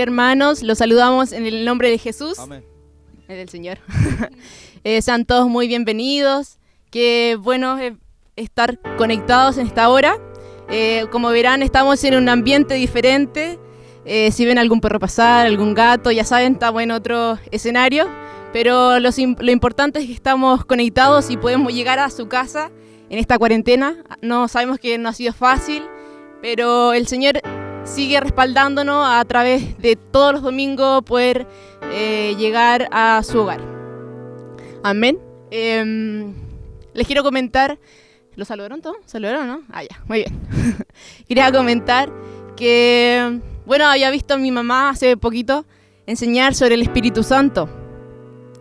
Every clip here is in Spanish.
Hola hermanos, los saludamos en el nombre de Jesús. Amén. Del Señor. Sean todos muy bienvenidos. Qué bueno estar conectados en esta hora. Como verán, estamos en un ambiente diferente. Si ven algún perro pasar, algún gato, ya saben, estamos en otro escenario. Pero lo importante es que estamos conectados y podemos llegar a su casa en esta cuarentena. No sabemos que no ha sido fácil, pero el Señor sigue respaldándonos a través de todos los domingos poder llegar a su hogar. Amén. Les quiero comentar, ¿lo saludaron todos? ¿Saludaron, no? Ah, ya, muy bien. Quería comentar que, bueno, había visto a mi mamá hace poquito enseñar sobre el Espíritu Santo.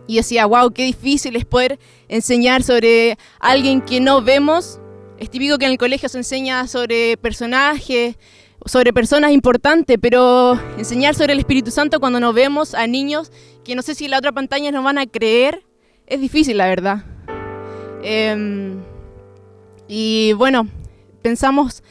Y decía, wow, qué difícil es poder enseñar sobre alguien que no vemos. Es típico que en el colegio se enseña sobre personajes, sobre personas importantes, pero enseñar sobre el Espíritu Santo cuando nos vemos a niños que no sé si en la otra pantalla nos van a creer, es difícil, la verdad. Y bueno, pensamos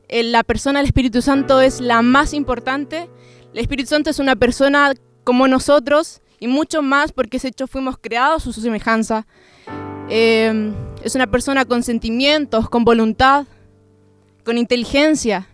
en la persona del Espíritu Santo es la más importante. El Espíritu Santo es una persona como nosotros y mucho más porque fuimos creados a su semejanza. Es una persona con sentimientos, con voluntad, con inteligencia,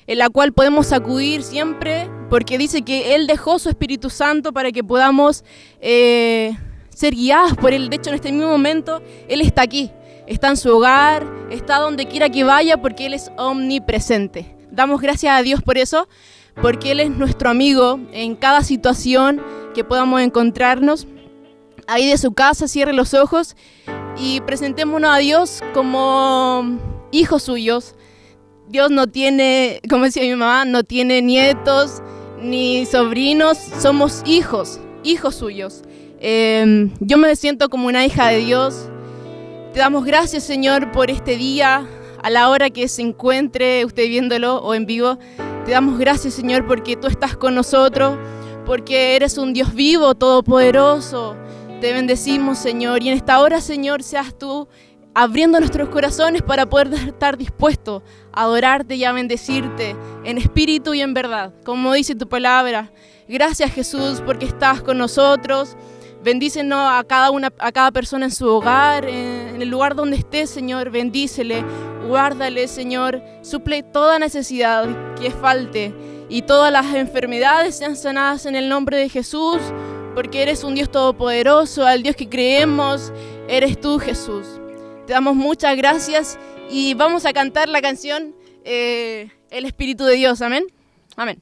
en la cual podemos acudir siempre, porque dice que Él dejó su Espíritu Santo para que podamos ser guiados por Él. De hecho, en este mismo momento, Él está aquí, está en su hogar, está donde quiera que vaya, porque Él es omnipresente. Damos gracias a Dios por eso, porque Él es nuestro amigo en cada situación que podamos encontrarnos. Ahí de su casa, cierre los ojos y presentémonos a Dios como hijos suyos. Dios no tiene, como decía mi mamá, no tiene nietos ni sobrinos, somos hijos suyos. Yo me siento como una hija de Dios. Te damos gracias, Señor, por este día, a la hora que se encuentre usted viéndolo o en vivo. Te damos gracias, Señor, porque tú estás con nosotros, porque eres un Dios vivo, todopoderoso. Te bendecimos, Señor, y en esta hora, Señor, seas tú abriendo nuestros corazones para poder estar dispuestos a adorarte y a bendecirte en espíritu y en verdad, como dice tu palabra. Gracias, Jesús, porque estás con nosotros. Bendícenos a cada persona en su hogar, en el lugar donde esté, Señor. Bendícele, guárdale, Señor. Suple toda necesidad que falte y todas las enfermedades sean sanadas en el nombre de Jesús, porque eres un Dios todopoderoso, al Dios que creemos, eres tú, Jesús. Te damos muchas gracias y vamos a cantar la canción El Espíritu de Dios. Amén. Amén.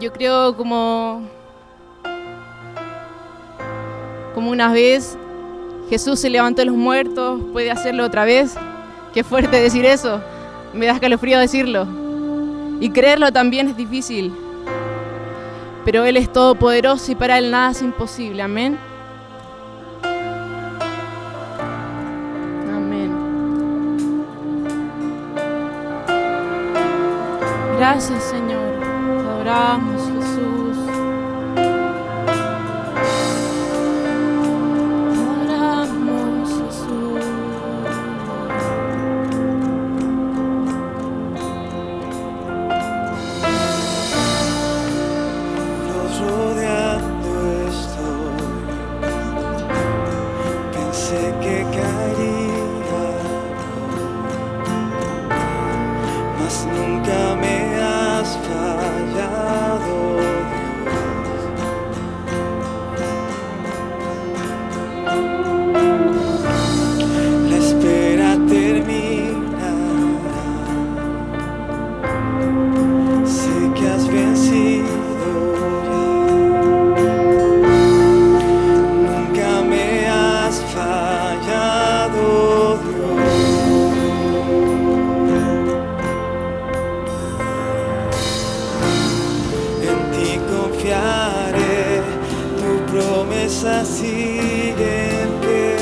Yo creo como una vez Jesús se levantó de los muertos, puede hacerlo otra vez. Qué fuerte decir eso, me da escalofrío decirlo. Y creerlo también es difícil. Pero Él es todopoderoso y para Él nada es imposible. Amén. Amén. Gracias, Señor. Te adoramos, Jesús. Te adoramos, Jesús. Rodeando estoy, pensé que caería, mas nunca me has fallado, Dios. La espera terminará, sé que has vencido. Tu promesa sigue en pie,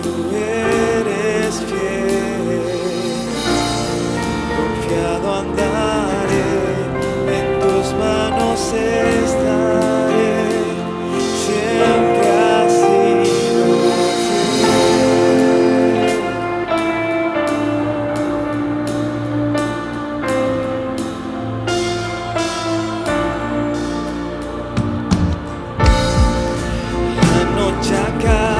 tú eres fiel. Confiado andaré, en tus manos estaré, siempre has sido fiel. La noche acaba.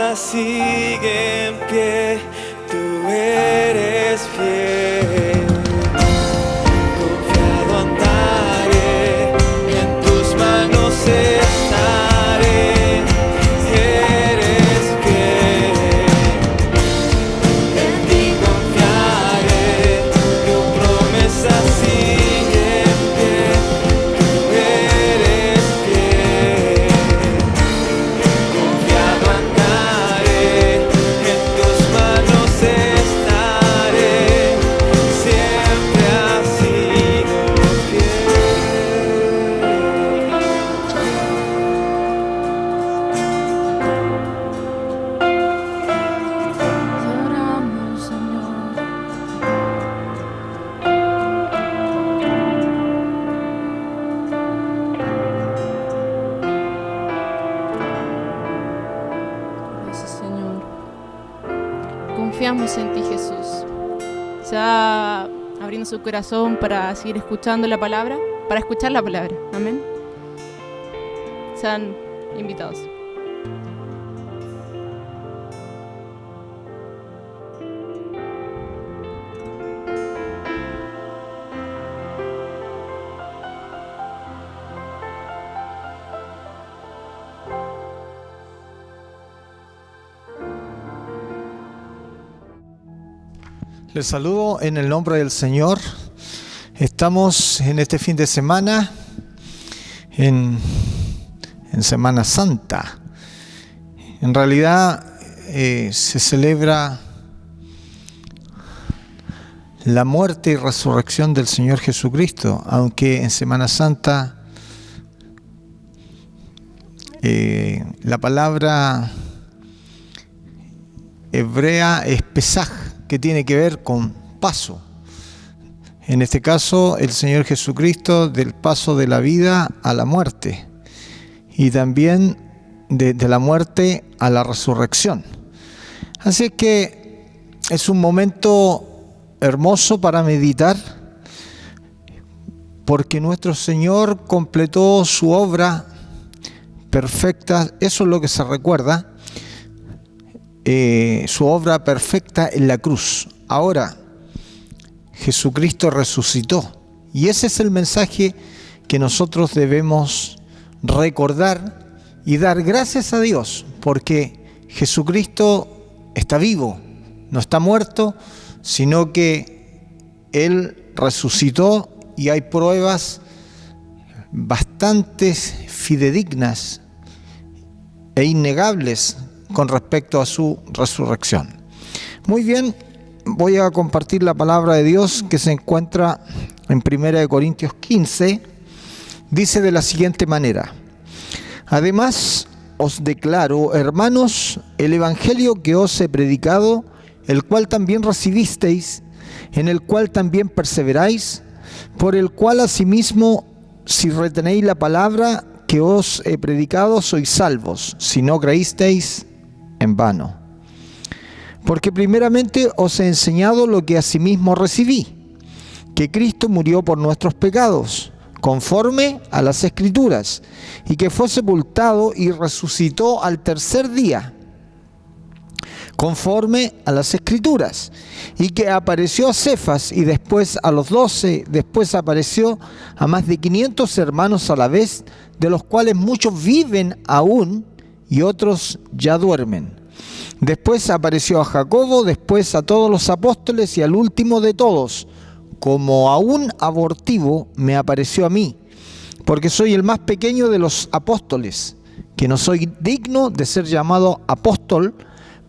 promesa sigue en pie, tú eres fiel. Confiado andaré, en tus manos estaré, eres fiel. En ti confiaré, tu promesa sigue en pie, tú eres fiel. Confiado andaré, en tus manos estaré, siempre has sido fiel. Oramos, Señor. Gracias, Señor. Confiamos en ti, Jesús. Se va abriendo su corazón para seguir escuchando la palabra, para escuchar la palabra. Amén. Sean invitados. Les saludo en el nombre del Señor. Estamos en este fin de semana, en Semana Santa. En realidad se celebra la muerte y resurrección del Señor Jesucristo, aunque en Semana Santa la palabra hebrea es Pesaj, que tiene que ver con paso. En este caso, el Señor Jesucristo, del paso de la vida a la muerte, y también de la muerte a la resurrección. Así que es un momento hermoso para meditar, porque nuestro Señor completó su obra perfecta. Eso es lo que se recuerda, su obra perfecta en la cruz. Ahora Jesucristo resucitó, y ese es el mensaje que nosotros debemos recordar y dar gracias a Dios, porque Jesucristo está vivo, no está muerto, sino que Él resucitó, y hay pruebas bastante fidedignas e innegables con respecto a su resurrección. Muy bien, voy a compartir la palabra de Dios que se encuentra en 1 Corintios 15. Dice de la siguiente manera: además os declaro, hermanos, el evangelio que os he predicado, el cual también recibisteis, en el cual también perseveráis, por el cual asimismo, si retenéis la palabra que os he predicado, sois salvos, si no creísteis en vano. Porque primeramente os he enseñado lo que asimismo recibí, que Cristo murió por nuestros pecados, conforme a las Escrituras, y que fue sepultado y resucitó al tercer día, conforme a las Escrituras, y que apareció a Cefas y después a los 12, después apareció a más de 500 hermanos a la vez, de los cuales muchos viven aún y otros ya duermen. Después apareció a Jacobo, después a todos los apóstoles, y al último de todos, como a un abortivo, me apareció a mí, porque soy el más pequeño de los apóstoles, que no soy digno de ser llamado apóstol,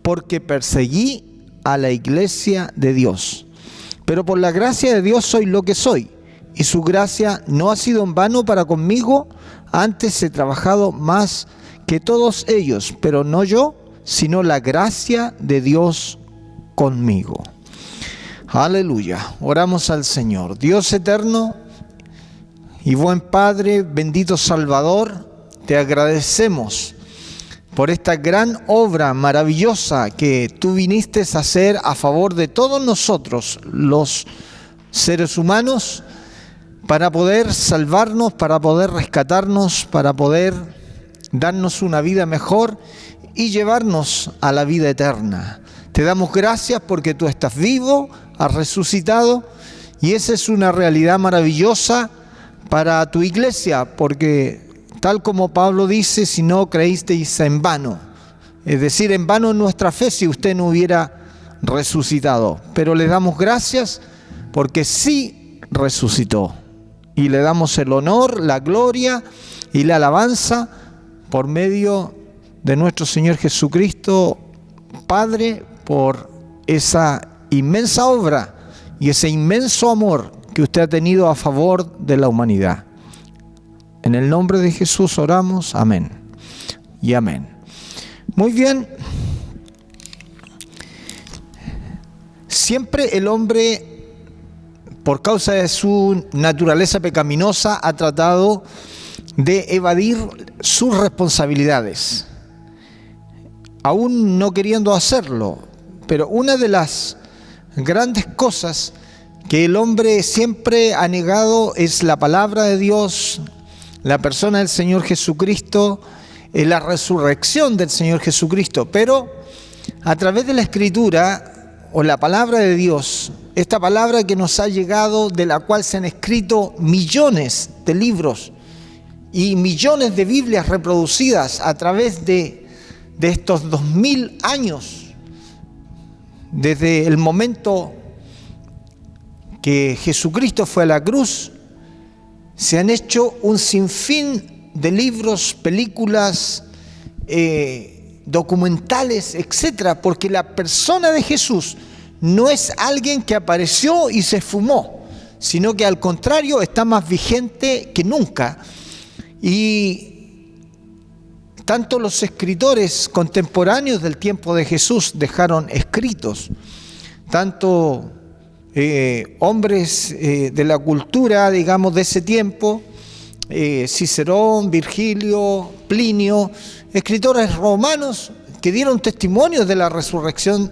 porque perseguí a la iglesia de Dios. Pero por la gracia de Dios soy lo que soy, y su gracia no ha sido en vano para conmigo. Antes he trabajado más que todos ellos, pero no yo, sino la gracia de Dios conmigo. Aleluya. Oramos al Señor. Dios eterno y buen Padre, bendito Salvador, te agradecemos por esta gran obra maravillosa que tú viniste a hacer a favor de todos nosotros, los seres humanos, para poder salvarnos, para poder rescatarnos, para poder darnos una vida mejor y llevarnos a la vida eterna. Te damos gracias porque tú estás vivo, has resucitado, y esa es una realidad maravillosa para tu iglesia, porque tal como Pablo dice, si no creísteis en vano, es decir, en vano nuestra fe si usted no hubiera resucitado. Pero le damos gracias porque sí resucitó, y le damos el honor, la gloria y la alabanza por medio de nuestro Señor Jesucristo, Padre, por esa inmensa obra y ese inmenso amor que usted ha tenido a favor de la humanidad. En el nombre de Jesús oramos, amén y amén. Muy bien. Siempre el hombre, por causa de su naturaleza pecaminosa, ha tratado de evadir sus responsabilidades, aún no queriendo hacerlo. Pero una de las grandes cosas que el hombre siempre ha negado es la palabra de Dios, la persona del Señor Jesucristo, la resurrección del Señor Jesucristo. Pero a través de la Escritura o la palabra de Dios, esta palabra que nos ha llegado, de la cual se han escrito millones de libros y millones de Biblias reproducidas a través de estos 2000 años, desde el momento que Jesucristo fue a la cruz, se han hecho un sinfín de libros, películas, documentales, etcétera, porque la persona de Jesús no es alguien que apareció y se esfumó, sino que al contrario está más vigente que nunca. Y tanto los escritores contemporáneos del tiempo de Jesús dejaron escritos, tanto hombres de la cultura, digamos, de ese tiempo, Cicerón, Virgilio, Plinio, escritores romanos que dieron testimonio de la resurrección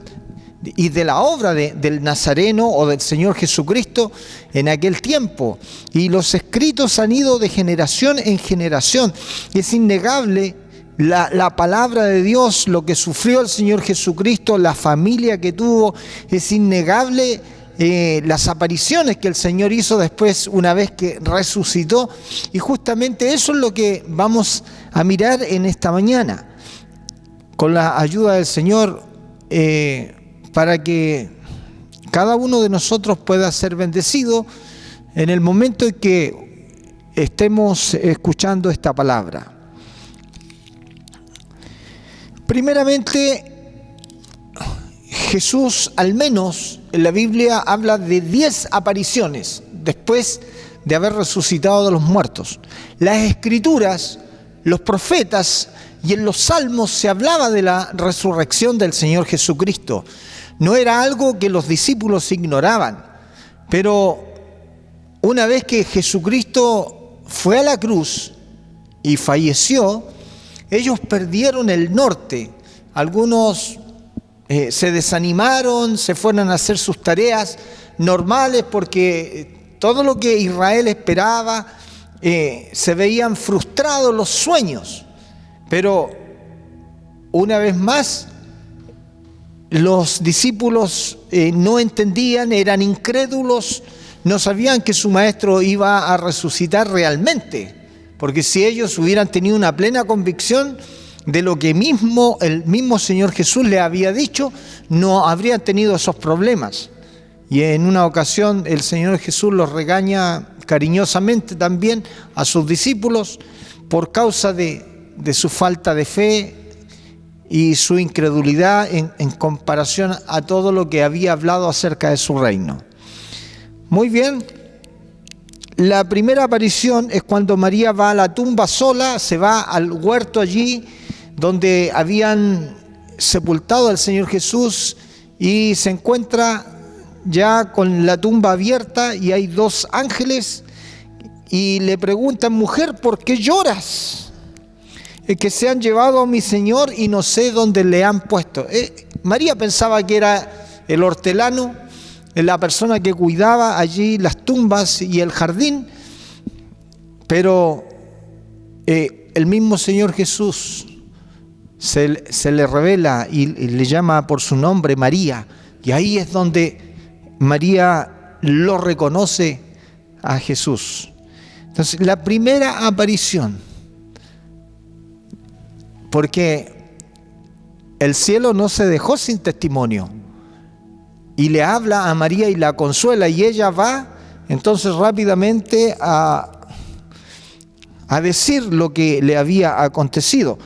y de la obra del Nazareno o del Señor Jesucristo en aquel tiempo. Y los escritos han ido de generación en generación. Y es innegable la palabra de Dios, lo que sufrió el Señor Jesucristo, la familia que tuvo. Es innegable las apariciones que el Señor hizo después, una vez que resucitó. Y justamente eso es lo que vamos a mirar en esta mañana, con la ayuda del Señor, para que cada uno de nosotros pueda ser bendecido en el momento en que estemos escuchando esta palabra. Primeramente, Jesús, al menos en la Biblia, habla de 10 apariciones después de haber resucitado de los muertos. Las Escrituras, los profetas y en los Salmos se hablaba de la resurrección del Señor Jesucristo. No era algo que los discípulos ignoraban, pero una vez que Jesucristo fue a la cruz y falleció, ellos perdieron el norte. Algunos se desanimaron, se fueron a hacer sus tareas normales porque todo lo que Israel esperaba, se veían frustrados los sueños. Pero una vez más, los discípulos no entendían, eran incrédulos, no sabían que su maestro iba a resucitar realmente, porque si ellos hubieran tenido una plena convicción de lo que el mismo Señor Jesús le había dicho, no habrían tenido esos problemas. Y en una ocasión el Señor Jesús los regaña cariñosamente también a sus discípulos por causa de su falta de fe y su incredulidad en comparación a todo lo que había hablado acerca de su reino. Muy bien, la primera aparición es cuando María va a la tumba sola, se va al huerto allí donde habían sepultado al Señor Jesús y se encuentra ya con la tumba abierta y hay 2 ángeles y le preguntan: mujer, ¿por qué lloras? Que se han llevado a mi Señor y no sé dónde le han puesto. María pensaba que era el hortelano, la persona que cuidaba allí las tumbas y el jardín, pero el mismo Señor Jesús se le revela y le llama por su nombre María. Y ahí es donde María lo reconoce a Jesús. Entonces, la primera aparición, porque el cielo no se dejó sin testimonio, y le habla a María y la consuela, y ella va entonces rápidamente a decir lo que le había acontecido.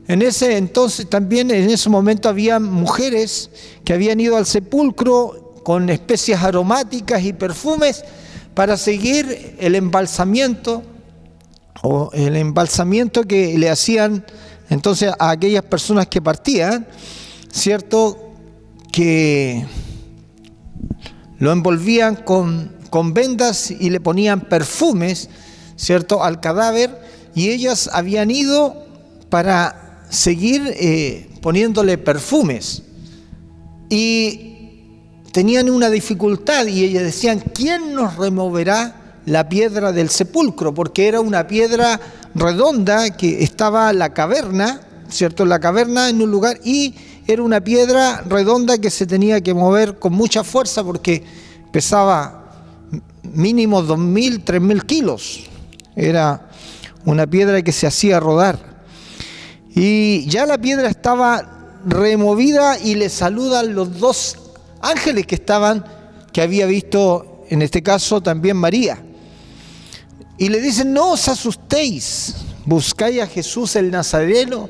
En ese entonces también, en ese momento, había mujeres que habían ido al sepulcro con especias aromáticas y perfumes para seguir el embalsamiento que le hacían entonces a aquellas personas que partían, ¿cierto? Que lo envolvían con vendas y le ponían perfumes, ¿cierto?, al cadáver, y ellas habían ido para seguir poniéndole perfumes, y tenían una dificultad, y ellas decían: ¿quién nos removerá la piedra del sepulcro? Porque era una piedra redonda que estaba la caverna, ¿cierto?, la caverna en un lugar, y era una piedra redonda que se tenía que mover con mucha fuerza porque pesaba mínimo 2.000, 3.000 kilos. Era una piedra que se hacía rodar. Y ya la piedra estaba removida y le saludan los dos ángeles que había visto, en este caso también María. Y le dicen: no os asustéis, buscáis a Jesús el Nazareno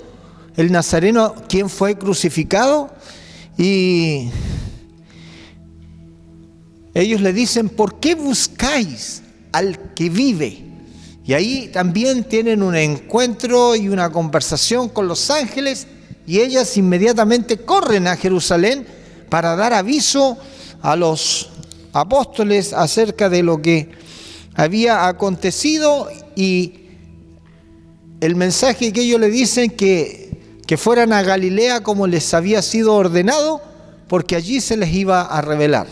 quien fue crucificado. Y ellos le dicen: ¿por qué buscáis al que vive? Y ahí también tienen un encuentro y una conversación con los ángeles, y ellas inmediatamente corren a Jerusalén para dar aviso a los apóstoles acerca de lo que había acontecido, y el mensaje que ellos le dicen que fueran a Galilea como les había sido ordenado, porque allí se les iba a revelar.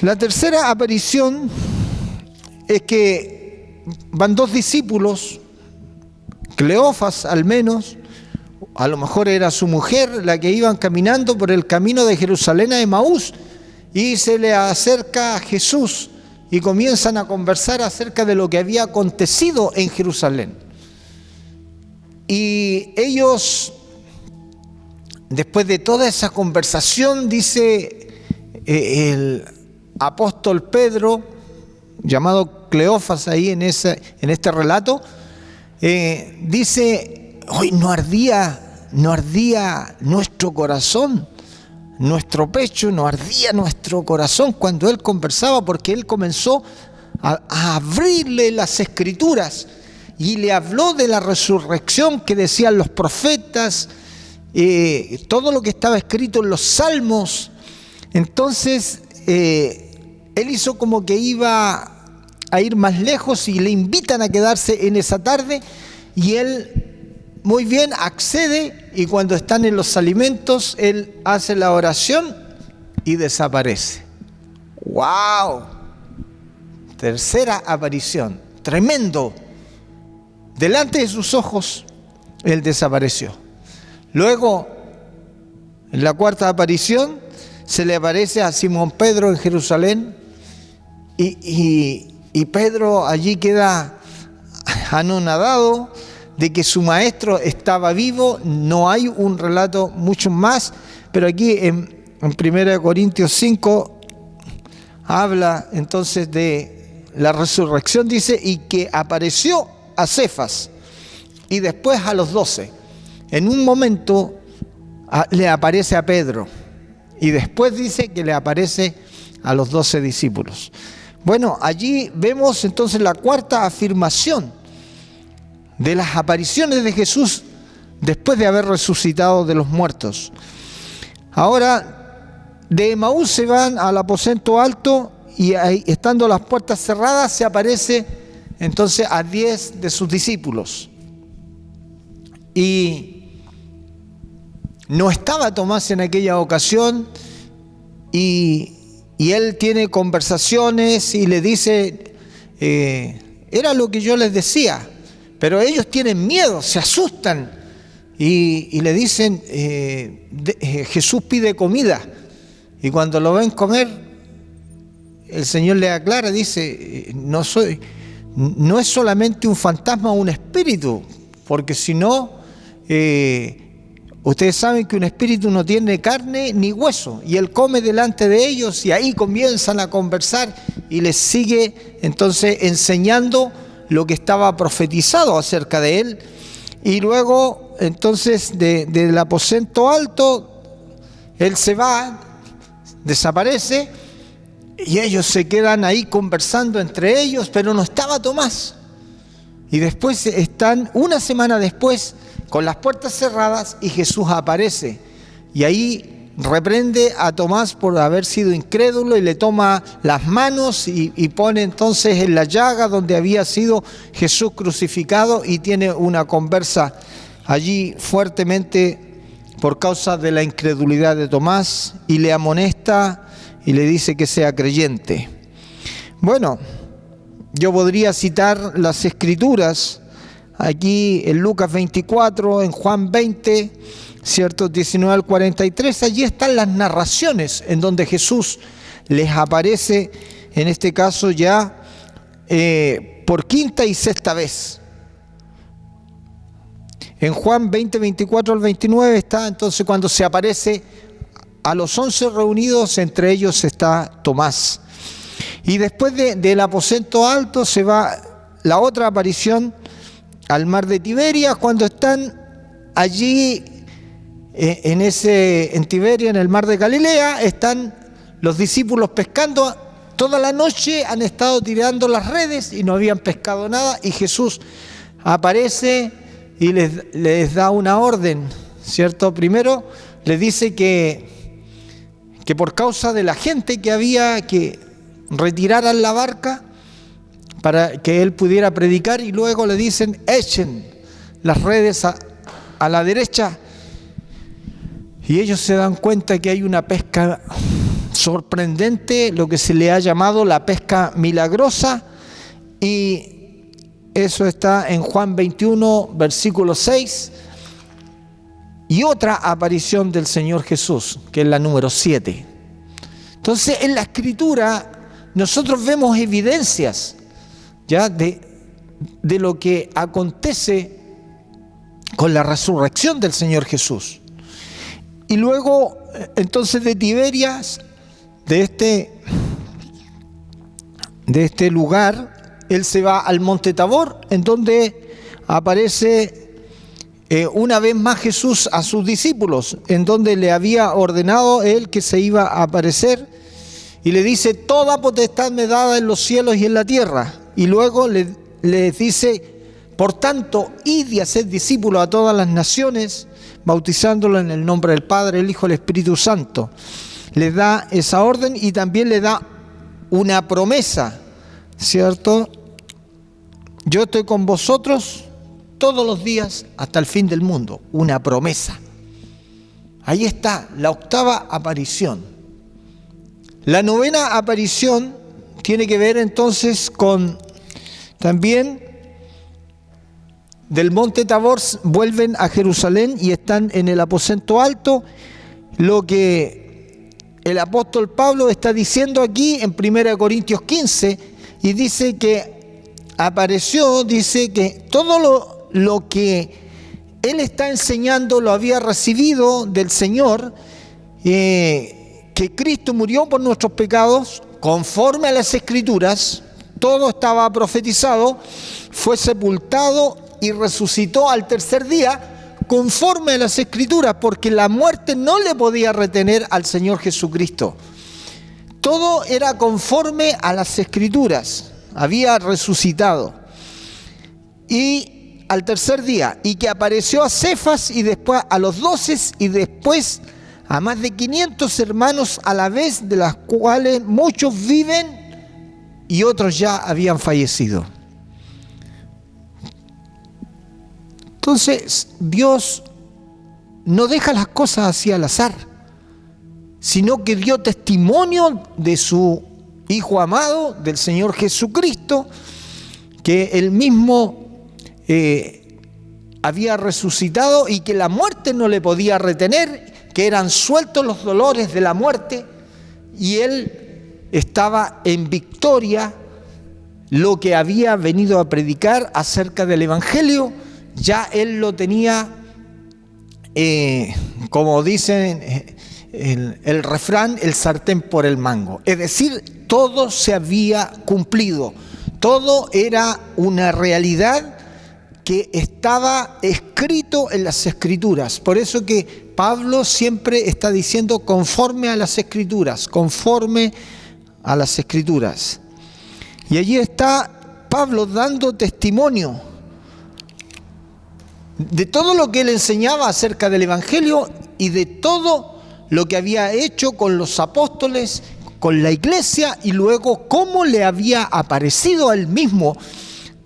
La tercera aparición es que van dos discípulos, Cleofas al menos, a lo mejor era su mujer, la que iban caminando por el camino de Jerusalén a Emaús, y se le acerca a Jesús y comienzan a conversar acerca de lo que había acontecido en Jerusalén. Y ellos, después de toda esa conversación, dice el apóstol Pedro, llamado Cleofas ahí en este relato, dice: hoy no ardía nuestro corazón, nuestro pecho, no ardía nuestro corazón cuando él conversaba, porque él comenzó a abrirle las escrituras y le habló de la resurrección que decían los profetas, todo lo que estaba escrito en los salmos. Entonces él hizo como que iba a ir más lejos, y le invitan a quedarse en esa tarde, y él muy bien accede, y cuando están en los alimentos él hace la oración y desaparece. ¡Wow! Tercera aparición, tremendo. Delante de sus ojos él desapareció. Luego, en la cuarta aparición, se le aparece a Simón Pedro en Jerusalén, y Pedro allí queda anonadado de que su maestro estaba vivo. No hay un relato mucho más, pero aquí en 1 Corintios 5 habla entonces de la resurrección, dice: y que apareció a Cefas y después a los 12. En un momento le aparece a Pedro, y después dice que le aparece a los 12 discípulos. Bueno, allí vemos entonces la cuarta afirmación de las apariciones de Jesús después de haber resucitado de los muertos. Ahora, de Emaús se van al aposento alto, y ahí, estando las puertas cerradas, se aparece entonces a 10 de sus discípulos. Y no estaba Tomás en aquella ocasión, y él tiene conversaciones y le dice: era lo que yo les decía, Pero ellos tienen miedo, se asustan y le dicen, Jesús pide comida. Y cuando lo ven comer, el Señor le aclara, dice, no es solamente un fantasma o un espíritu, porque si no, ustedes saben que un espíritu no tiene carne ni hueso, y él come delante de ellos y ahí comienzan a conversar y les sigue entonces enseñando lo que estaba profetizado acerca de él. Y luego entonces del aposento alto él se va, desaparece, y ellos se quedan ahí conversando entre ellos, pero no estaba Tomás. Y después están una semana después con las puertas cerradas y Jesús aparece. Y ahí reprende a Tomás por haber sido incrédulo y le toma las manos y pone entonces en la llaga donde había sido Jesús crucificado, y tiene una conversa allí fuertemente por causa de la incredulidad de Tomás, y le amonesta y le dice que sea creyente. Bueno, yo podría citar las escrituras aquí en Lucas 24, en Juan 20, ¿cierto? 19 al 43, allí están las narraciones en donde Jesús les aparece, en este caso ya por quinta y sexta vez. En Juan 20, 24 al 29 está entonces cuando se aparece a los 11 reunidos, entre ellos está Tomás. Y después del aposento alto se va la otra aparición al mar de Tiberias, cuando están allí en Tiberia, en el mar de Galilea, están los discípulos pescando. Toda la noche han estado tirando las redes y no habían pescado nada, y Jesús aparece y les da una orden, ¿cierto? Primero les dice que por causa de la gente que había, que retiraran la barca para que él pudiera predicar, y luego le dicen, echen las redes a la derecha, y ellos se dan cuenta que hay una pesca sorprendente, lo que se le ha llamado la pesca milagrosa, y eso está en Juan 21, versículo 6, y otra aparición del Señor Jesús, que es la número 7. Entonces, en la Escritura nosotros vemos evidencias ya de lo que acontece con la resurrección del Señor Jesús. Y luego, entonces, de Tiberias, de este lugar, él se va al monte Tabor, en donde aparece una vez más Jesús a sus discípulos, en donde le había ordenado él que se iba a aparecer, y le dice, toda potestad me dada en los cielos y en la tierra. Y luego les dice, por tanto, id y haced discípulos a todas las naciones, bautizándolos en el nombre del Padre, el Hijo y el Espíritu Santo. Les da esa orden y también le da una promesa, ¿cierto? Yo estoy con vosotros todos los días hasta el fin del mundo. Una promesa. Ahí está la octava aparición. La novena aparición tiene que ver entonces con también del monte Tabor, vuelven a Jerusalén y están en el aposento alto, lo que el apóstol Pablo está diciendo aquí en 1 Corintios 15, y dice que apareció, dice que todo lo que él está enseñando lo había recibido del Señor, que Cristo murió por nuestros pecados conforme a las Escrituras, todo estaba profetizado, fue sepultado y resucitó al tercer día conforme a las Escrituras, porque la muerte no le podía retener al Señor Jesucristo. Todo era conforme a las Escrituras, había resucitado. Y al tercer día, y que apareció a Cefas y después a los 12 y después a más de 500 hermanos a la vez, de las cuales muchos viven y otros ya habían fallecido. Entonces, Dios no deja las cosas así al azar, sino que dio testimonio de su Hijo amado, del Señor Jesucristo, que Él mismo había resucitado y que la muerte no le podía retener, que eran sueltos los dolores de la muerte, y él estaba en victoria. Lo que había venido a predicar acerca del Evangelio, ya él lo tenía, como dicen el refrán, el sartén por el mango. Es decir, todo se había cumplido, todo era una realidad que estaba escrito en las Escrituras. Por eso que Pablo siempre está diciendo conforme a las Escrituras, conforme a las Escrituras. Y allí está Pablo dando testimonio de todo lo que él enseñaba acerca del Evangelio y de todo lo que había hecho con los apóstoles, con la iglesia, y luego cómo le había aparecido a él mismo.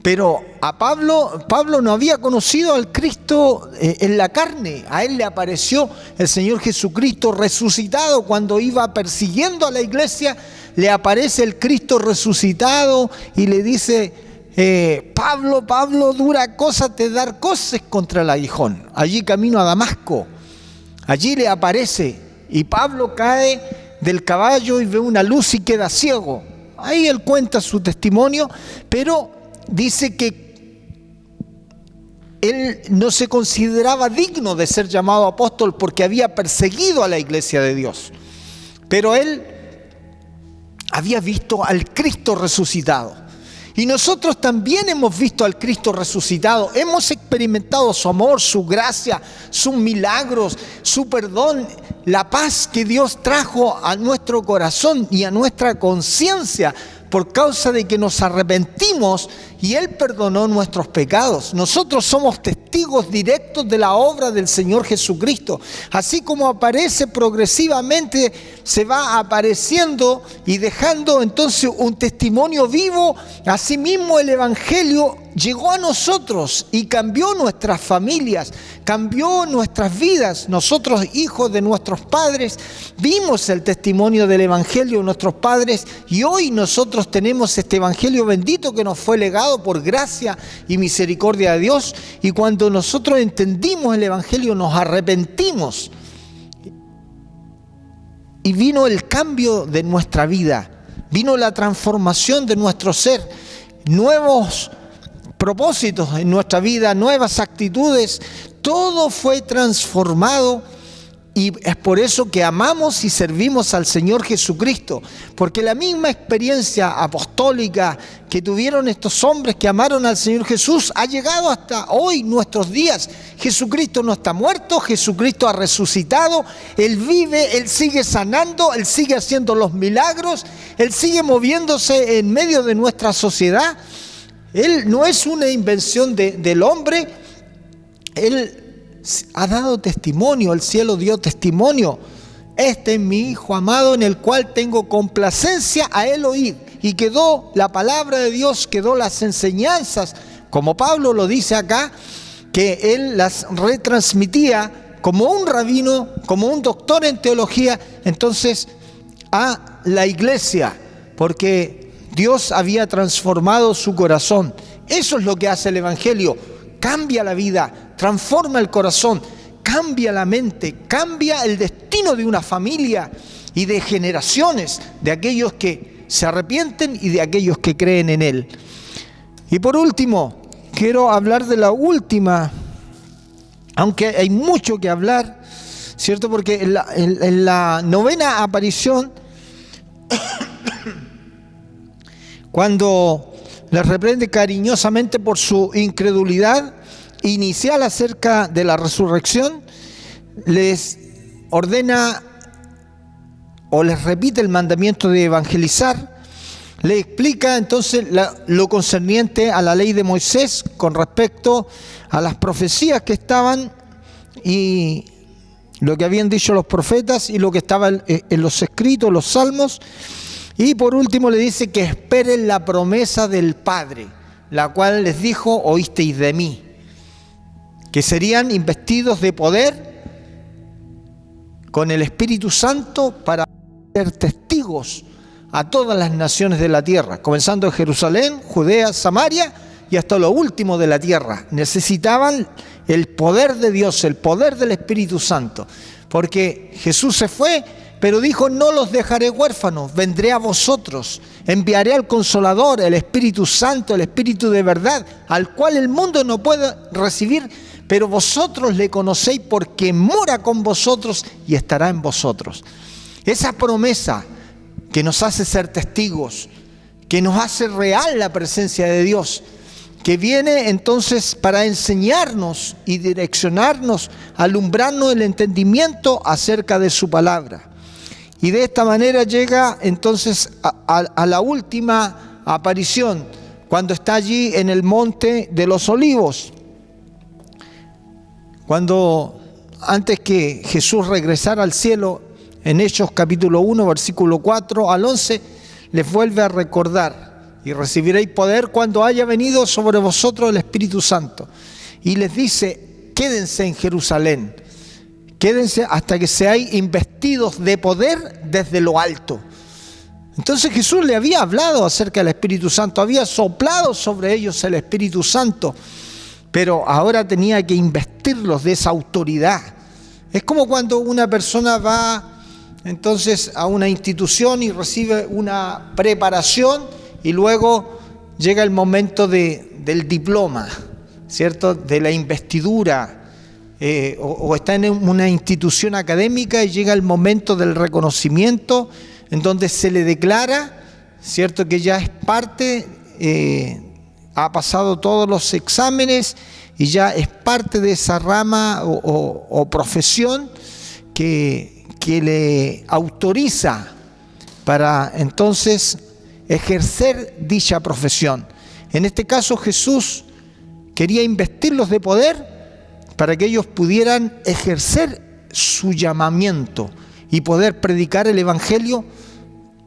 Pero a Pablo no había conocido al Cristo en la carne. A él le apareció el Señor Jesucristo resucitado cuando iba persiguiendo a la iglesia. Le aparece el Cristo resucitado y le dice: Pablo, Pablo, dura cosa te dar cosas contra el aguijón. Allí camino a Damasco. Allí le aparece y Pablo cae del caballo y ve una luz y queda ciego. Ahí él cuenta su testimonio, pero dice que él no se consideraba digno de ser llamado apóstol porque había perseguido a la iglesia de Dios. Pero él había visto al Cristo resucitado. Y nosotros también hemos visto al Cristo resucitado. Hemos experimentado su amor, su gracia, sus milagros, su perdón, la paz que Dios trajo a nuestro corazón y a nuestra conciencia por causa de que nos arrepentimos y Él perdonó nuestros pecados. Nosotros somos testigos directos de la obra del Señor Jesucristo. Así como aparece progresivamente, se va apareciendo y dejando entonces un testimonio vivo. Asimismo, el Evangelio llegó a nosotros y cambió nuestras familias, cambió nuestras vidas. Nosotros, hijos de nuestros padres, vimos el testimonio del Evangelio de nuestros padres y hoy nosotros tenemos este Evangelio bendito que nos fue legado por gracia y misericordia de Dios. Y cuando nosotros entendimos el Evangelio, nos arrepentimos y vino el cambio de nuestra vida, vino la transformación de nuestro ser, nuevos propósitos en nuestra vida, nuevas actitudes, todo fue transformado. Y es por eso que amamos y servimos al Señor Jesucristo, porque la misma experiencia apostólica que tuvieron estos hombres que amaron al Señor Jesús ha llegado hasta hoy, nuestros días. Jesucristo no está muerto, Jesucristo ha resucitado, Él vive, Él sigue sanando, Él sigue haciendo los milagros, Él sigue moviéndose en medio de nuestra sociedad. Él no es una invención del hombre, Él ha dado testimonio, el cielo dio testimonio. Este es mi Hijo amado en el cual tengo complacencia, a Él oíd. Y quedó la palabra de Dios, quedó las enseñanzas, como Pablo lo dice acá, que él las retransmitía como un rabino, como un doctor en teología, entonces a la iglesia, porque Dios había transformado su corazón. Eso es lo que hace el Evangelio, cambia la vida, transforma el corazón, cambia la mente, cambia el destino de una familia y de generaciones, de aquellos que se arrepienten y de aquellos que creen en Él. Y por último, quiero hablar de la última, aunque hay mucho que hablar, ¿cierto? Porque en la novena aparición, cuando les reprende cariñosamente por su incredulidad inicial acerca de la resurrección, les ordena o les repite el mandamiento de evangelizar, le explica entonces lo concerniente a la ley de Moisés con respecto a las profecías que estaban y lo que habían dicho los profetas y lo que estaba en los escritos, los salmos. Y por último le dice que esperen la promesa del Padre, la cual les dijo: oísteis de mí, que serían investidos de poder con el Espíritu Santo para ser testigos a todas las naciones de la tierra, comenzando en Jerusalén, Judea, Samaria y hasta lo último de la tierra. Necesitaban el poder de Dios, el poder del Espíritu Santo, porque Jesús se fue, pero dijo: no los dejaré huérfanos, vendré a vosotros, enviaré al Consolador, el Espíritu Santo, el Espíritu de verdad, al cual el mundo no puede recibir, pero vosotros le conocéis porque mora con vosotros y estará en vosotros. Esa promesa que nos hace ser testigos, que nos hace real la presencia de Dios, que viene entonces para enseñarnos y direccionarnos, alumbrarnos el entendimiento acerca de su palabra. Y de esta manera llega entonces a la última aparición, cuando está allí en el monte de los olivos. Cuando antes que Jesús regresara al cielo, en Hechos capítulo 1, versículo 4 al 11, les vuelve a recordar: y recibiréis poder cuando haya venido sobre vosotros el Espíritu Santo. Y les dice: quédense en Jerusalén, quédense hasta que seáis investidos de poder desde lo alto. Entonces Jesús le había hablado acerca del Espíritu Santo, había soplado sobre ellos el Espíritu Santo, pero ahora tenía que investirlos de esa autoridad. Es como cuando una persona va entonces a una institución y recibe una preparación y luego llega el momento del diploma, ¿cierto? De la investidura, o está en una institución académica y llega el momento del reconocimiento, en donde se le declara, ¿cierto?, que ya es parte, ha pasado todos los exámenes y ya es parte de esa rama o profesión que le autoriza para entonces ejercer dicha profesión. En este caso Jesús quería investirlos de poder para que ellos pudieran ejercer su llamamiento y poder predicar el Evangelio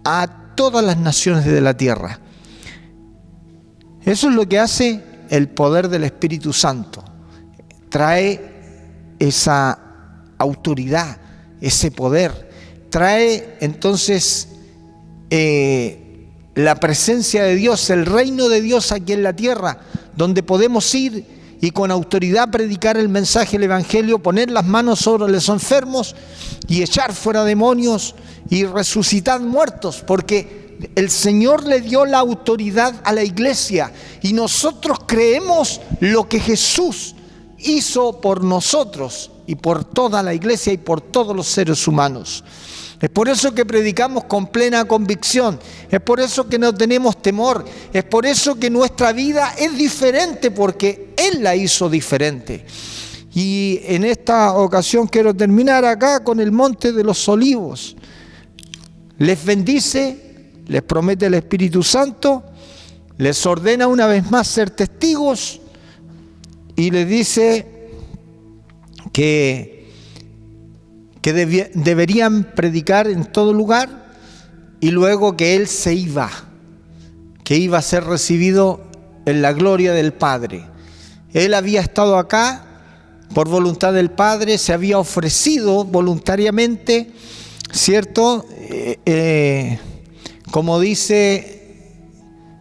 a todas las naciones de la tierra. Eso es lo que hace el poder del Espíritu Santo. Trae esa autoridad, ese poder. Trae entonces la presencia de Dios, el reino de Dios aquí en la tierra, donde podemos ir y con autoridad predicar el mensaje del Evangelio, poner las manos sobre los enfermos y echar fuera demonios y resucitar muertos, porque el Señor le dio la autoridad a la iglesia y nosotros creemos lo que Jesús hizo por nosotros y por toda la iglesia y por todos los seres humanos. Es por eso que predicamos con plena convicción, es por eso que no tenemos temor, es por eso que nuestra vida es diferente, porque Él la hizo diferente. Y en esta ocasión quiero terminar acá con el Monte de los Olivos. Les bendice, les promete el Espíritu Santo, les ordena una vez más ser testigos y les dice que deberían predicar en todo lugar, y luego que Él se iba, que iba a ser recibido en la gloria del Padre. Él había estado acá por voluntad del Padre, se había ofrecido voluntariamente, ¿cierto? Como dice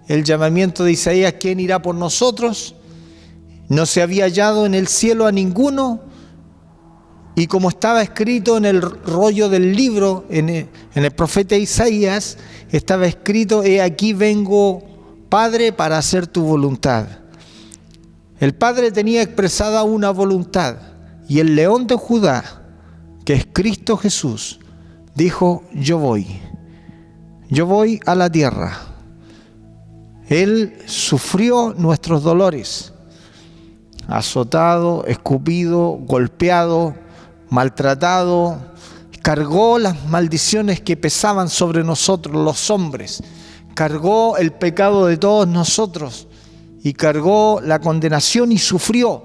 el llamamiento de Isaías: ¿quién irá por nosotros? No se había hallado en el cielo a ninguno. Y como estaba escrito en el rollo del libro, en el profeta Isaías, estaba escrito: he aquí vengo, Padre, para hacer tu voluntad. El Padre tenía expresada una voluntad, y el León de Judá, que es Cristo Jesús, dijo: yo voy a la tierra. Él sufrió nuestros dolores, azotado, escupido, golpeado, maltratado, cargó las maldiciones que pesaban sobre nosotros los hombres, cargó el pecado de todos nosotros y cargó la condenación y sufrió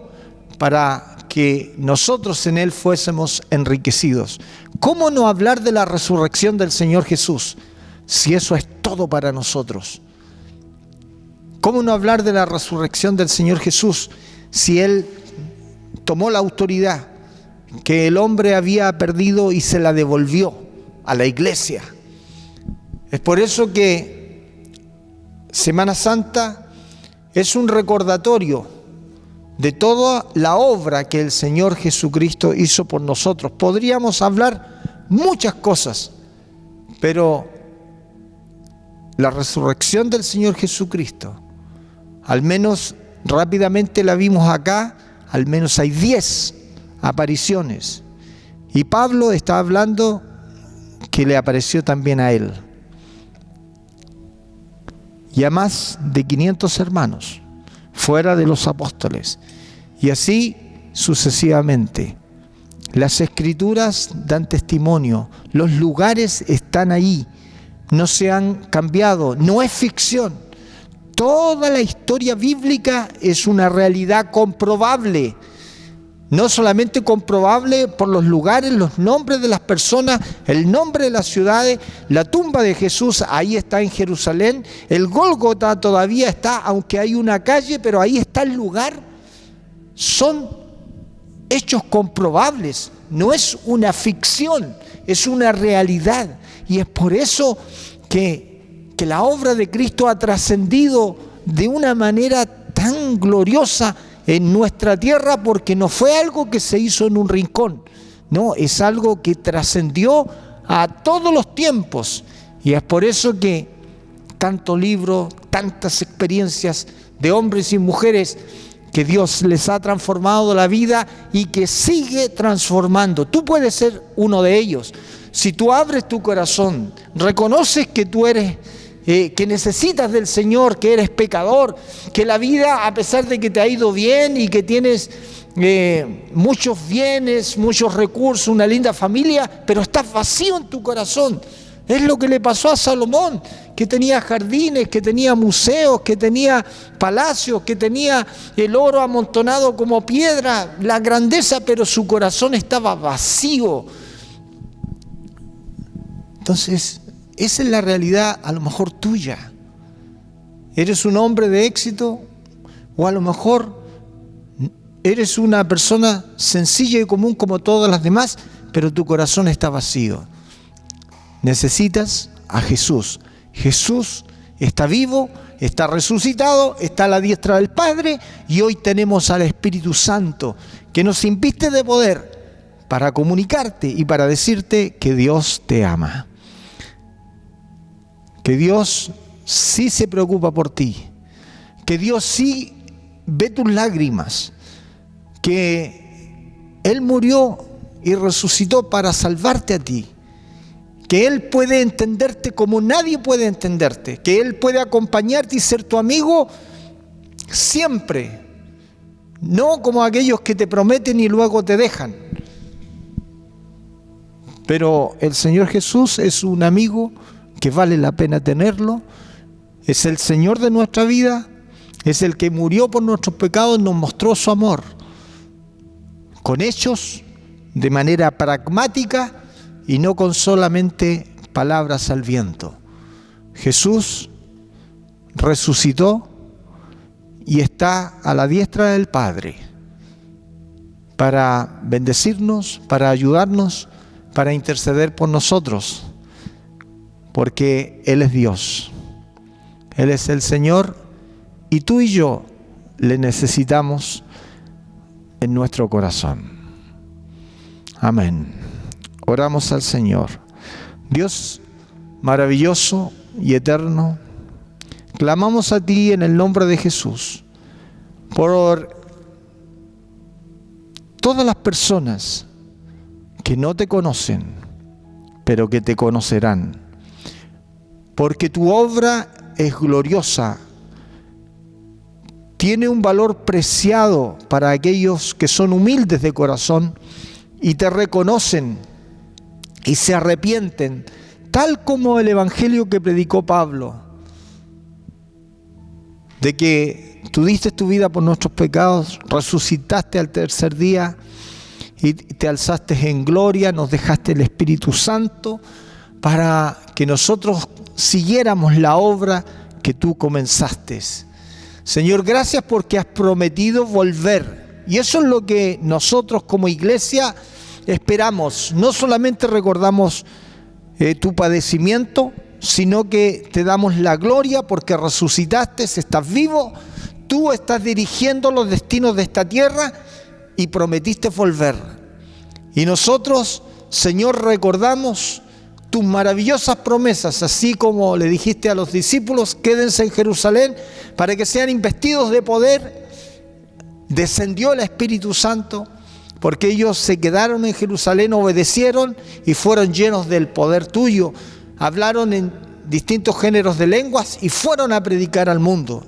para que nosotros en Él fuésemos enriquecidos. ¿Cómo no hablar de la resurrección del Señor Jesús si eso es todo para nosotros? ¿Cómo no hablar de la resurrección del Señor Jesús si Él tomó la autoridad que el hombre había perdido y se la devolvió a la iglesia? Es por eso que Semana Santa es un recordatorio de toda la obra que el Señor Jesucristo hizo por nosotros. Podríamos hablar muchas cosas, pero la resurrección del Señor Jesucristo, al menos rápidamente la vimos acá, al menos hay 10 apariciones. Y Pablo está hablando que le apareció también a él. Y a más de 500 hermanos, fuera de los apóstoles. Y así sucesivamente. Las Escrituras dan testimonio, los lugares están ahí, no se han cambiado, no es ficción. Toda la historia bíblica es una realidad comprobable. No solamente comprobable por los lugares, los nombres de las personas, el nombre de las ciudades, la tumba de Jesús, ahí está en Jerusalén, el Gólgota todavía está, aunque hay una calle, pero ahí está el lugar. Son hechos comprobables, no es una ficción, es una realidad. Y es por eso que la obra de Cristo ha trascendido de una manera tan gloriosa en nuestra tierra, porque no fue algo que se hizo en un rincón, no, es algo que trascendió a todos los tiempos. Y es por eso que tanto libro, tantas experiencias de hombres y mujeres que Dios les ha transformado la vida y que sigue transformando. Tú puedes ser uno de ellos. Si tú abres tu corazón, reconoces que tú eres que necesitas del Señor, que eres pecador, que la vida, a pesar de que te ha ido bien y que tienes muchos bienes, muchos recursos, una linda familia, pero estás vacío en tu corazón. Es lo que le pasó a Salomón, que tenía jardines, que tenía museos, que tenía palacios, que tenía el oro amontonado como piedra, la grandeza, pero su corazón estaba vacío. Entonces, esa es la realidad a lo mejor tuya. Eres un hombre de éxito, o a lo mejor eres una persona sencilla y común como todas las demás, pero tu corazón está vacío. Necesitas a Jesús. Jesús está vivo, está resucitado, está a la diestra del Padre, y hoy tenemos al Espíritu Santo que nos inviste de poder para comunicarte y para decirte que Dios te ama. Que Dios sí se preocupa por ti, que Dios sí ve tus lágrimas, que Él murió y resucitó para salvarte a ti, que Él puede entenderte como nadie puede entenderte, que Él puede acompañarte y ser tu amigo siempre, no como aquellos que te prometen y luego te dejan. Pero el Señor Jesús es un amigo que vale la pena tenerlo, es el Señor de nuestra vida, es el que murió por nuestros pecados, nos mostró su amor, con hechos, de manera pragmática y no con solamente palabras al viento. Jesús resucitó y está a la diestra del Padre para bendecirnos, para ayudarnos, para interceder por nosotros. Porque Él es Dios, Él es el Señor, y tú y yo le necesitamos en nuestro corazón. Amén. Oramos al Señor. Dios maravilloso y eterno, clamamos a ti en el nombre de Jesús por todas las personas que no te conocen, pero que te conocerán. Porque tu obra es gloriosa, tiene un valor preciado para aquellos que son humildes de corazón y te reconocen y se arrepienten, tal como el evangelio que predicó Pablo, de que tú diste tu vida por nuestros pecados, resucitaste al tercer día y te alzaste en gloria, nos dejaste el Espíritu Santo para que nosotros siguiéramos la obra que tú comenzaste. Señor, gracias porque has prometido volver. Y eso es lo que nosotros como iglesia esperamos. No solamente recordamos tu padecimiento, sino que te damos la gloria porque resucitaste, estás vivo. tú estás dirigiendo los destinos de esta tierra y prometiste volver. Y nosotros, Señor, recordamos tus maravillosas promesas, así como le dijiste a los discípulos, quédense en Jerusalén para que sean investidos de poder. Descendió el Espíritu Santo porque ellos se quedaron en Jerusalén, obedecieron y fueron llenos del poder tuyo. Hablaron en distintos géneros de lenguas y fueron a predicar al mundo.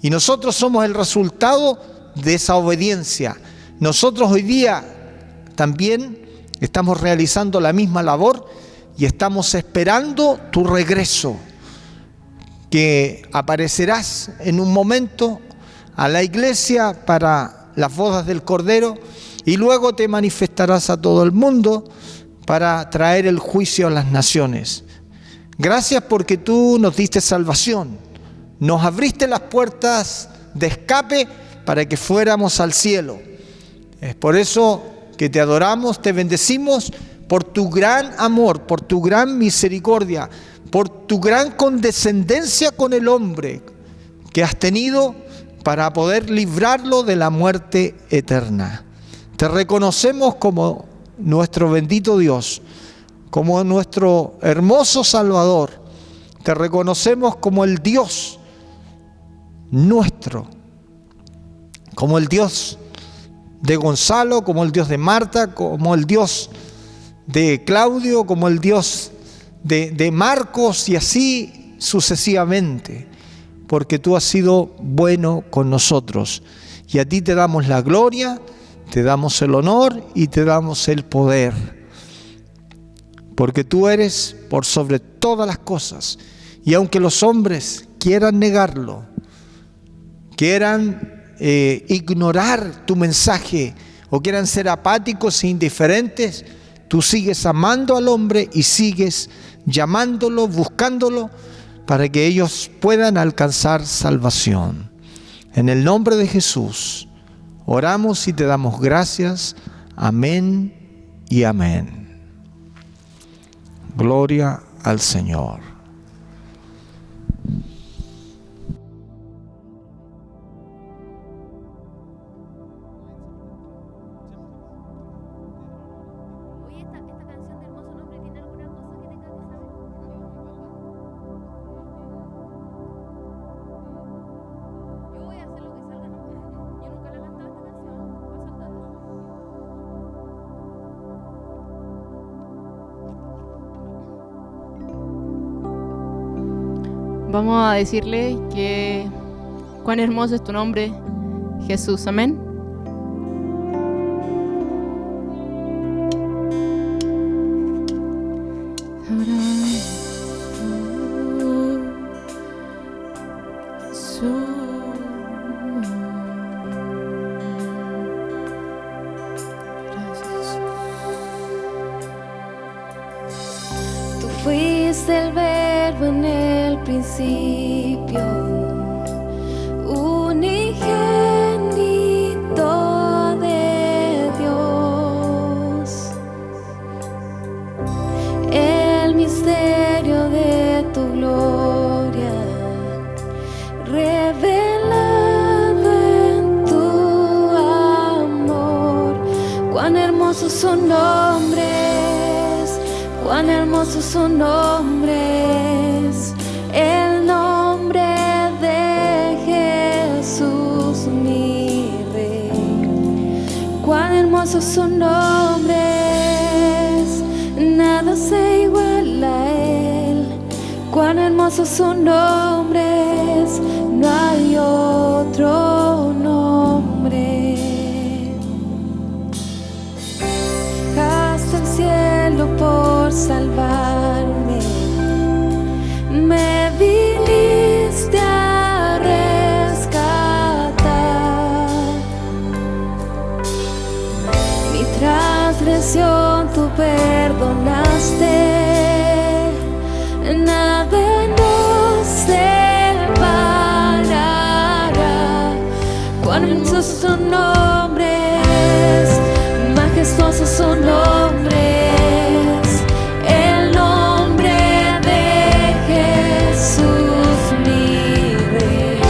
Y nosotros somos el resultado de esa obediencia. Nosotros hoy día también estamos realizando la misma labor y estamos esperando tu regreso, que aparecerás en un momento a la iglesia para las bodas del Cordero y luego te manifestarás a todo el mundo para traer el juicio a las naciones. Gracias porque tú nos diste salvación, nos abriste las puertas de escape para que fuéramos al cielo. Es por eso que te adoramos, te bendecimos por tu gran amor, por tu gran misericordia, por tu gran condescendencia con el hombre que has tenido para poder librarlo de la muerte eterna. Te reconocemos como nuestro bendito Dios, como nuestro hermoso Salvador. Te reconocemos como el Dios nuestro, como el Dios de Gonzalo, como el Dios de Marta, como el Dios de Claudio, como el Dios de Marcos y así sucesivamente, porque tú has sido bueno con nosotros y a ti te damos la gloria, te damos el honor y te damos el poder, porque tú eres por sobre todas las cosas. Y aunque los hombres quieran negarlo, quieran ignorar tu mensaje o quieran ser apáticos e indiferentes, tú sigues amando al hombre y sigues llamándolo, buscándolo para que ellos puedan alcanzar salvación. En el nombre de Jesús oramos y te damos gracias. Amén y amén. Gloria al Señor. Vamos a decirle que cuán hermoso es tu nombre, Jesús. Amén. Tú fuiste el verbo en el principio, unigénito de Dios, el misterio de tu gloria revelado en tu amor. Cuán hermosos son nombres, cuán hermosos son nombres, el nombre de Jesús mi Rey. Cuán hermosos son nombres, nada se iguala a Él. Cuán hermosos son nombres, no hay otro nombre. Hasta el cielo por salvarme, me viniste a rescatar. Mi transgresión tú perdonaste, nada nos separará. Cuán hermosos son nombres, majestuosos son nombres, el nombre de Jesús mi Rey.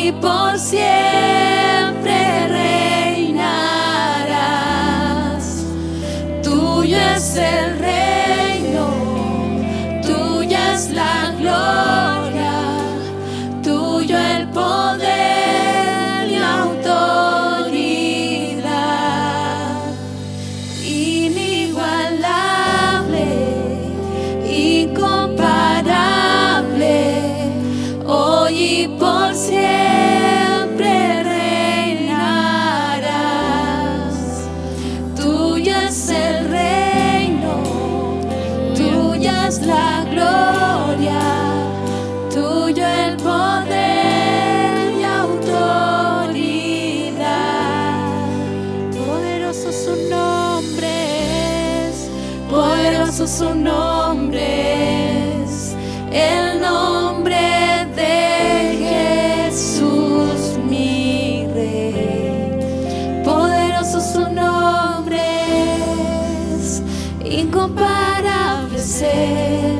y por siempre reinarás. Tuyo es el reino, tuya es la gloria, tuyo el poder y autoridad. Inigualable, incomparable, hoy y por siempre reinarás. Tuyo es el reino, tuya es la gloria, tuyo el poder y autoridad. Poderoso su nombre es, poderoso su nombre es, el nombre de Jesús mi Rey. Poderoso su nombre es, incomparable ser.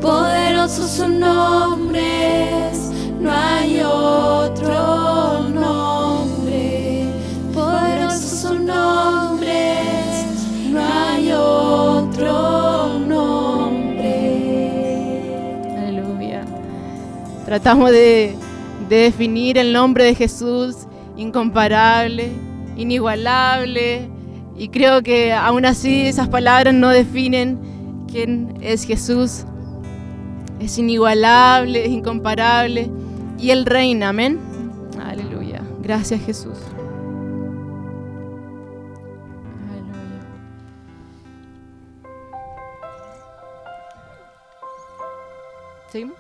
Poderoso su nombre es, no hay otro nombre. Poderoso su nombre es, no hay otro nombre. Aleluya. Tratamos de definir el nombre de Jesús, incomparable, inigualable, y creo que aún así esas palabras no definen quién es Jesús. Es inigualable, es incomparable, y Él reina, amén. Aleluya. Gracias, Jesús. Aleluya. ¿Seguimos?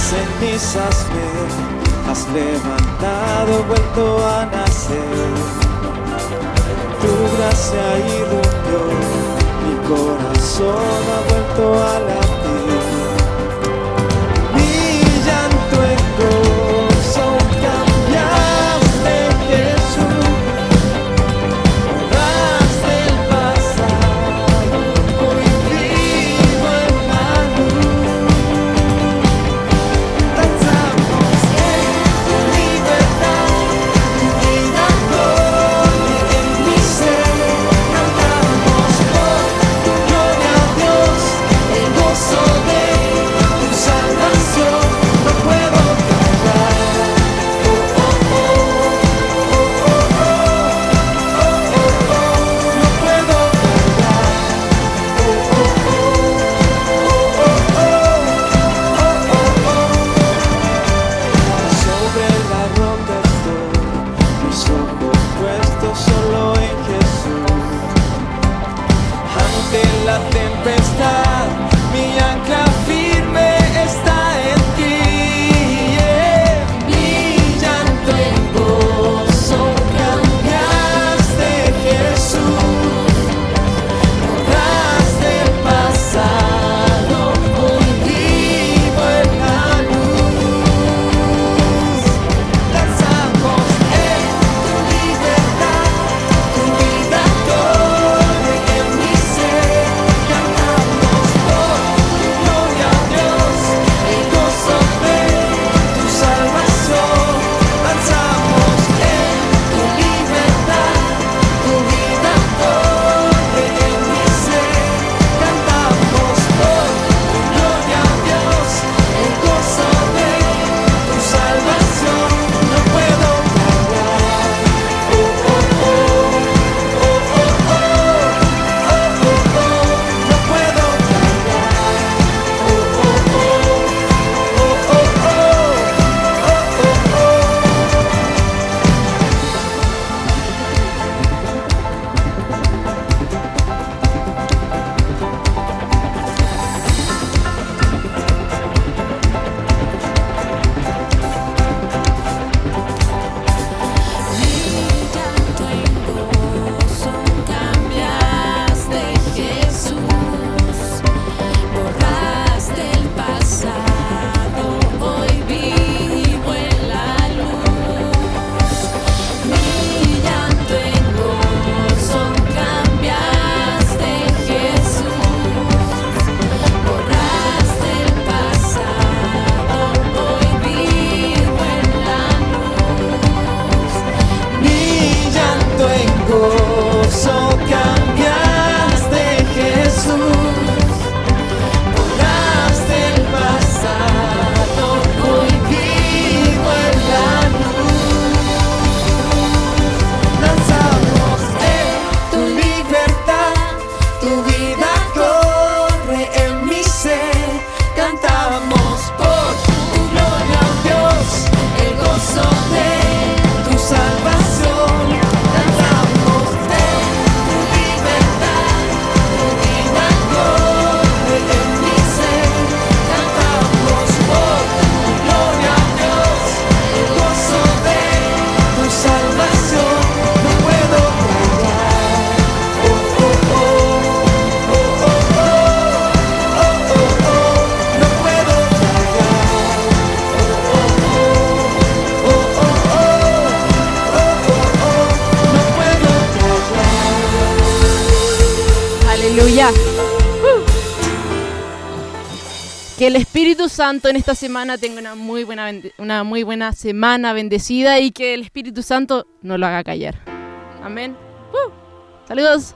Cenizas me has levantado, vuelto a nacer. Tu gracia irrumpió, mi corazón ha vuelto a latir. Mi llanto en gozo cambiaste, Jesús. Borraste el pasado, hoy vivo en la luz. Gloria a Dios. Aleluya. Que el Espíritu Santo en esta semana tenga una muy buena semana bendecida y que el Espíritu Santo no lo haga callar. Amén. Saludos.